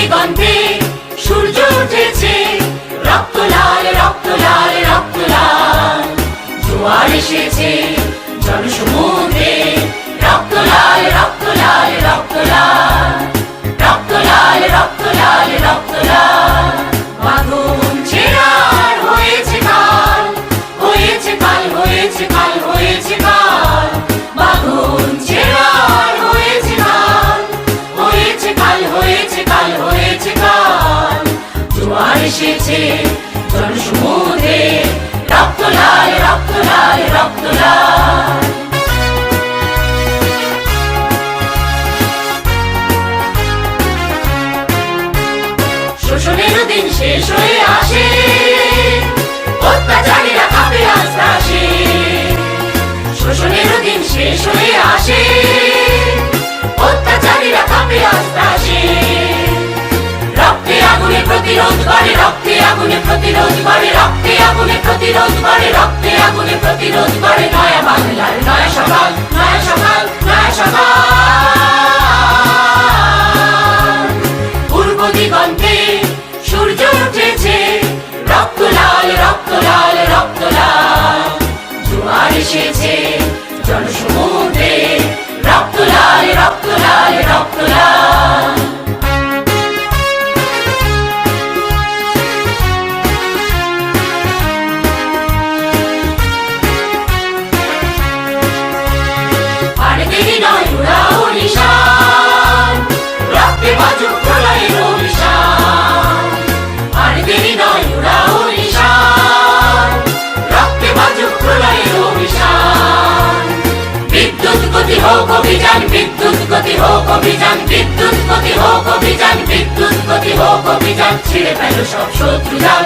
দিগন্তে সূর্য উঠেছে, রক্ত লাল রক্ত লাল রক্ত লাল। জোয়ার এসেছে জনসমুদ্রে, রক্ত লাল রক্ত লাল রক্ত লাল। রক্ত লাল রক্ত লাল রক্ত লাল। বাঁধন ছেঁড়ার হয়েছে কাল, হয়েছে কাল হয়েছে কাল হয়েছে কাল। বাঁধন ছেঁড়ার হয়েছে কাল, হয়েছে কাল হয়েছে কাল হয়েছে কাল। জোয়ার এসেছে জনসমুদ্রে, রক্ত লাল রক্ত লাল রক্ত লাল। শোষণের দিন শেষ হয়ে আসে, অত্যাচারীরা কাঁপে আস্তে আসে। শোষণের দিন শেষ হয়ে আসে, অত্যাচারীরা কাঁপে আস্তে আসে। রক্তে আগুনে প্রতিরোধ করে, রক্তে আগুনে প্রতিরোধ করে, রক্তে আগুনে প্রতিরোধ করে, রক্তে আগুনে প্রতিরোধ করে। নয়া বাংলার নয়া সকাল, নয়া সকাল নয়া সকাল। পূর্ব দিগন্তে সূর্য উঠেছে, রক্ত লাল রক্ত লাল রক্ত লাল। জোয়ার এসেছে জনসমুদ্রে, রক্ত লাল রক্ত লাল রক্ত লাল। আর দেরি নয় উড়াও নিশান, রক্তে বাজুক প্রলয়ের অভিশান। আর দেরি নয় উড়াও নিশান, রক্তে বাজুক প্রলয়ের অভিশান। বিদ্যুৎ গতি হোক অভিযান, বিদ্যুৎ গতি হোক অভিযান, বিদ্যুৎ গতি হোক অভিযান, বিদ্যুৎ গতি হোক অভিযান। ছিঁড়ে ফেলো সব শত্রু জাল,